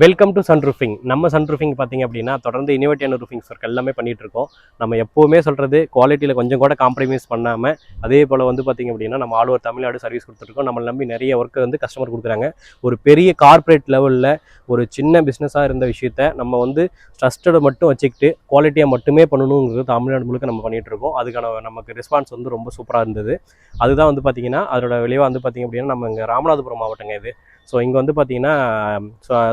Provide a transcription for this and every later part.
Welcome to Sun Roofing. நம்ம Sun Roofing பார்த்தீங்க அப்படின்னா தொடர்ந்து இனோவேட்டிவான ரூஃபிங்ஸ் ஒர்க் எல்லாமே பண்ணிட்டு இருக்கோம். நம்ம எப்போவுமே சொல்கிறது குவாலிட்டியில் கொஞ்சம் கூட காம்ப்ரமைஸ் பண்ணாமல், அதே போல் வந்து பார்த்திங்க அப்படின்னா நம்ம ஆல் ஓவர் தமிழ்நாடு சர்வீஸ் கொடுத்துருக்கோம். நம்மளை நம்பி நிறைய ஒர்க்கு வந்து கஸ்டமர் கொடுக்குறாங்க. ஒரு பெரிய கார்ப்பரேட் லெவலில் ஒரு சின்ன பிஸ்னஸாக இருந்த விஷயத்த நம்ம வந்து ட்ரஸ்டடை மட்டும் வச்சுக்கிட்டு குவாலிட்டியாக மட்டுமே பண்ணணுங்கிறது தமிழ்நாடு முழுக்க நம்ம பண்ணிகிட்டு இருக்கோம். அதுக்கான நமக்கு ரெஸ்பான்ஸ் வந்து ரொம்ப சூப்பராக இருந்தது. அதுதான் வந்து பார்த்திங்கன்னா அதோட விளைவாக வந்து பார்த்திங்க அப்படின்னா நம்ம இங்கே ராமநாதபுரம் மாவட்டங்க இது. ஸோ இங்கே வந்து பார்த்திங்கன்னா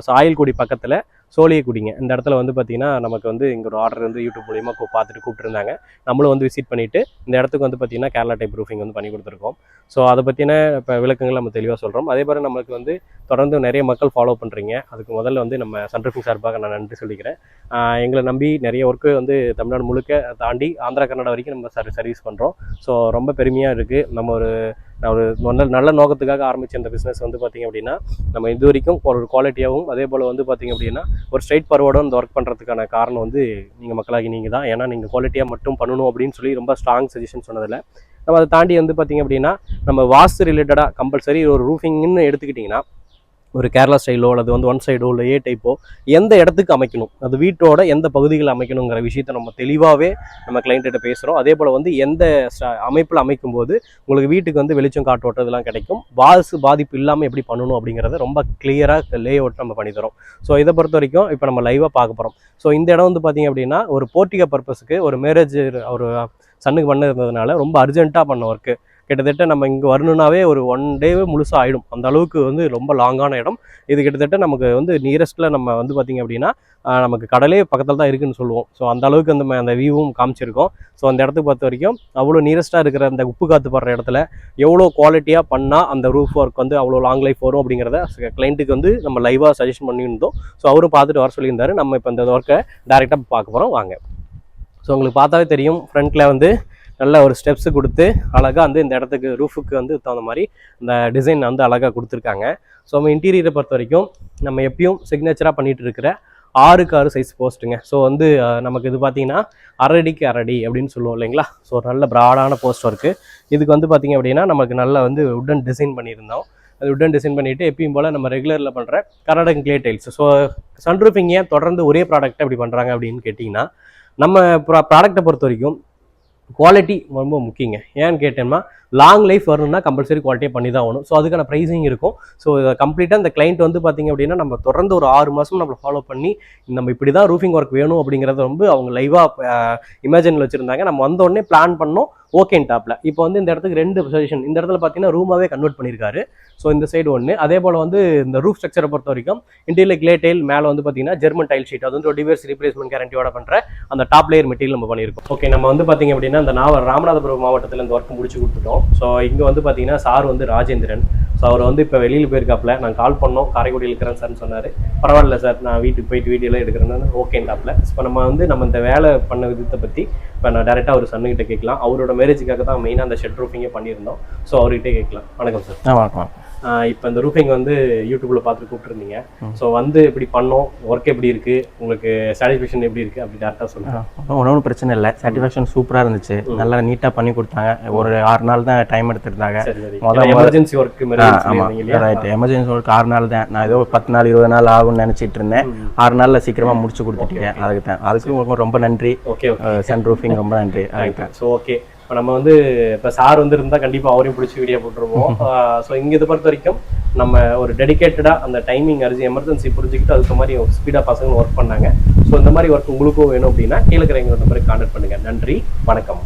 சாயல்குடி பக்கத்தில் சோழியக்குடிங்க இந்த இடத்துல வந்து பார்த்திங்கன்னா நமக்கு வந்து இங்கே ஒரு ஆர்டர் வந்து யூடியூப் மூலிமா பார்த்துட்டு கூப்பிட்டுருந்தாங்க. நம்மளும் வந்து விசிட் பண்ணிவிட்டு இந்த இடத்துக்கு வந்து பார்த்திங்கன்னா கேரளா டைப் ரூஃபிங் வந்து பண்ணி கொடுத்துருக்கோம். ஸோ அதை பற்றின இப்போ விளக்கங்கள் நம்ம தெளிவாக சொல்கிறோம். அதே போல் நம்மளுக்கு வந்து தொடர்ந்து நிறைய மக்கள் ஃபாலோ பண்ணுறீங்க. அதுக்கு முதல்ல வந்து நம்ம சன் ரூஃபிங் சார்பாக நான் நன்றி சொல்லிக்கிறேன். எங்களை நம்பி நிறைய ஒர்க்கு வந்து தமிழ்நாடு முழுக்க தாண்டி ஆந்திரா கர்நாடகா வரைக்கும் நம்ம சர்வீஸ் பண்ணுறோம். ஸோ ரொம்ப பெருமையாக இருக்குது. நம்ம ஒரு நல்ல நோக்கத்துக்காக ஆரம்பித்த இந்த பிஸ்னஸ் வந்து பார்த்திங்க அப்படின்னா நம்ம இது வரைக்கும் ஒரு குவாலிட்டியாகவும் அதே போல் வந்து பார்த்திங்க அப்படின்னா ஒரு ஸ்ட்ரைட் ஃபார்வர்டும் இந்த ஒர்க் பண்ணுறதுக்கான காரணம் வந்து நீங்கள் மக்களாகி நீங்கள் தான். ஏன்னா நீங்கள் குவாலிட்டியாக மட்டும் பண்ணணும் அப்படின்னு சொல்லி ரொம்ப ஸ்ட்ராங் சஜஷன் சொன்னதில்லை. நம்ம அதை தாண்டி வந்து பார்த்திங்க அப்படின்னா நம்ம வாஸ்து ரிலேட்டடாக கம்பல்சரி ஒரு ரூஃபிங்னு எடுத்துக்கிட்டிங்கன்னா ஒரு கேரளா ஸ்டைலோ அல்லது வந்து ஒன் சைடோ இல்லை ஏ டைப்போ எந்த இடத்துக்கு அமைக்கணும், அது வீட்டோட எந்த பகுதிகள் அமைக்கணுங்கிற விஷயத்த நம்ம தெளிவாகவே நம்ம கிளைண்ட்டிட்ட பேசுகிறோம். அதே போல் வந்து எந்த அமைப்பில் அமைக்கும் போது உங்களுக்கு வீட்டுக்கு வந்து வெளிச்சம் காற்றோட்டதெல்லாம் கிடைக்கும், வாசு பாதிப்பு இல்லாமல் எப்படி பண்ணணும் அப்படிங்கிறத ரொம்ப கிளியராக லே அவுட் நம்ம பண்ணித்தரோம். ஸோ இதை பொறுத்த வரைக்கும் இப்போ நம்ம லைவாக பார்க்க போகிறோம். ஸோ இந்த இடம் வந்து பார்த்திங்க அப்படின்னா ஒரு போர்ட்டிகோ பர்பஸுக்கு ஒரு மேரேஜ் ஒரு சன்னுக்கு பண்ண இருந்ததுனால ரொம்ப அர்ஜென்ட்டாக பண்ண ஒர்க்கு. கிட்டத்தட்ட நம்ம இங்கே வரணுன்னாவே ஒரு 1 டேவே முழுசாக ஆகிடும். அந்த அளவுக்கு வந்து ரொம்ப லாங்கான இடம் இது. கிட்டத்தட்ட நமக்கு வந்து நியரஸ்ட்டில் நம்ம வந்து பார்த்திங்க அப்படின்னா நமக்கு கடலே பக்கத்தில் தான் இருக்குதுன்னு சொல்லுவோம். ஸோ அந்த அளவுக்கு அந்த வியூவும் காமிச்சிருக்கோம். ஸோ அந்த இடத்துக்கு பொறுத்த வரைக்கும் அவ்வளோ நியரஸ்ட்டாக இருக்கிற அந்த உப்பு காற்று படுற இடத்துல எவ்வளோ குவாலிட்டியாக பண்ணால் அந்த ரூஃப் ஒர்க் வந்து அவ்வளோ லாங் லைஃப் வரும் அப்படிங்கிறத கிளைண்ட்டுக்கு வந்து நம்ம லைவாக சஜஷன் பண்ணியிருந்தோம். ஸோ அவரும் பார்த்துட்டு வர சொல்லியிருந்தாரு. நம்ம இப்போ இந்த ஒர்க்கை டேரெக்டாக பார்க்க போகிறோம் வாங்க. ஸோ உங்களுக்கு பார்த்தாவே தெரியும், ஃப்ரண்ட்டில் வந்து நல்ல ஒரு ஸ்டெப்ஸு கொடுத்து அழகாக வந்து இந்த இடத்துக்கு ரூஃபுக்கு வந்து தகுந்த மாதிரி இந்த டிசைன் வந்து அழகாக கொடுத்துருக்காங்க. ஸோ நம்ம இன்டீரியரை பொறுத்த வரைக்கும் நம்ம எப்பயும் சிக்னேச்சராக பண்ணிகிட்டு இருக்கிற 6x6 சைஸ் போஸ்ட்டுங்க. ஸோ வந்து நமக்கு இது பார்த்திங்கன்னா 1/2 அடிக்கு 1/2 அடி அப்படின்னு சொல்லுவோம் இல்லைங்களா. ஸோ நல்ல ப்ராடான போஸ்ட் ஒர்க்கு. இதுக்கு வந்து பார்த்திங்க அப்படின்னா நமக்கு நல்லா வந்து உட்டன் டிசைன் பண்ணியிருந்தோம். அது உட்டன் டிசைன் பண்ணிவிட்டு எப்பயும் போல் நம்ம ரெகுலரில் பண்ணுற கர்நாடகன் clay tiles. So sun roofing ஏன் தொடர்ந்து ஒரே ப்ராடக்ட்டை அப்படி பண்ணுறாங்க அப்படின்னு கேட்டிங்கன்னா நம்ம ப்ராடக்ட்டை பொறுத்த வரைக்கும் குவாலிட்டி ரொம்ப முக்கியங்க. ஏன்னு கேட்டோம்னா லாங் லைஃப் வரணும்னா கம்பல்சரி குவாலிட்டியாக பண்ணி தான் ஆகணும். ஸோ அதுக்கான ப்ரைஸிங் இருக்கும். ஸோ கம்ப்ளீட்டாக இந்த கிளைண்ட் வந்து பார்த்திங்க அப்படின்னா நம்ம தொடர்ந்து ஒரு 6 மாதம் நம்மளை ஃபாலோ பண்ணி நம்ம இப்படி தான் ரூஃபிங் ஒர்க் வேணும் அப்படிங்கிறத வந்து அவங்க லைவாக இமேஜினில் வச்சுருந்தாங்க. நம்ம வந்தோடனே பிளான் பண்ணோம் ஓகேன் டாப்பில். இப்போ வந்து இந்த இடத்துக்கு 2 சஜஷன். இந்த இடத்துல பார்த்தீங்கன்னா ரூமாகவே கன்வெர்ட் பண்ணியிருக்காரு. ஸோ இந்த சைடு ஒன்று. அதே போல் வந்து இந்த ரூஃப் ஸ்ட்ரக்சரை பொறுத்த வரைக்கும் இன்டீரியர் கிளே டைல், மேலே வந்து பார்த்தீங்கன்னா ஜெர்மன் டைல் ஷீட், அது வந்து ஒரு டிவைஸ் ரீப்ளேஸ்மெண்ட் கேரண்டியோட பண்ணுற அந்த டாப் லேயர் மெட்டீரியல் நம்ம பண்ணியிருக்கோம். ஓகே, நம்ம வந்து பார்த்திங்க அப்படின்னா இந்த ராமநாதபுரம் மாவட்டத்தில் இந்த ஒர்க் முடிச்சு கொடுத்துட்டோம். ஸோ இங்கே வந்து பார்த்தீங்கன்னா சார் வந்து ராஜேந்திரன். ஸோ அவர் வந்து இப்போ வெளியில் போயிருக்காப்புல. நான் கால் பண்ணோம், காரைக்குடியில் இருக்கிறேன் சார்னு சொன்னார். பரவாயில்ல சார், நான் வீட்டுக்கு போயிட்டு வீடியோலாம் எடுக்கிறேன்னு ஓகேன்டாப்பில். இப்போ நம்ம இந்த வேலை பண்ண விதத்தை பற்றி இப்போ நான் டேரெக்டாக ஒரு சன்னுக்கிட்ட கேட்கலாம். அவரோட மேரேஜுக்காக தான் மெயினாக அந்த ஷெட் ரூஃபிங்கே பண்ணியிருந்தோம். ஸோ அவர்கிட்டே கேட்கலாம். வணக்கம் சார். வணக்கம். இப்போ இந்த ரூஃபிங் வந்து யூடியூப்பில் பார்த்துட்டு கூப்பிட்டுருந்தீங்க. ஸோ வந்து எப்படி பண்ணோம், ஒர்க் எப்படி இருக்குது, உங்களுக்கு சாட்டிஸ்ஃபேக்ஷன் எப்படி இருக்குது அப்படி டேரெக்டாக சொல்லுங்கள். ஒன்றும் பிரச்சனை இல்லை, சாட்டிஸ்ஃபேக்ஷன் சூப்பராக இருந்துச்சு. நல்லா நீட்டாக பண்ணி கொடுத்தாங்க. ஒரு 6 நாள் தான் டைம் எடுத்துருந்தாங்க. Emergency work right, emergency work 6 நாள் தான். நான் ஏதோ 10 நாள் 20 நாள் ஆகும்னு நினச்சிட்டு இருந்தேன். 6 நாளில் சீக்கிரமாக முடிச்சு கொடுத்துட்டீங்க. அதுக்கு ரொம்ப நன்றி. ஓகே, சன் ரூஃபிங் ரொம்ப நன்றி. ஸோ ஓகே, இப்போ நம்ம வந்து இப்போ சார் வந்து இருந்தால் கண்டிப்பாக அவரையும் பிடிச்சி வீடியோ போட்டுருவோம். ஸோ இங்கே இதை பொறுத்த வரைக்கும் நம்ம ஒரு டெடிக்கேட்டடாக அந்த டைமிங் எமர்ஜென்சி புரிஞ்சுக்கிட்டு அதுக்கு மாதிரி ஸ்பீடாக பசங்க ஒர்க் பண்ணாங்க. ஸோ இந்த மாதிரி ஒர்க் உங்களுக்கும் வேணும் அப்படின்னா கீழே இருக்கிற எங்களோட நம்பருக்கு கான்டாக்ட் பண்ணுங்கள். நன்றி, வணக்கம்.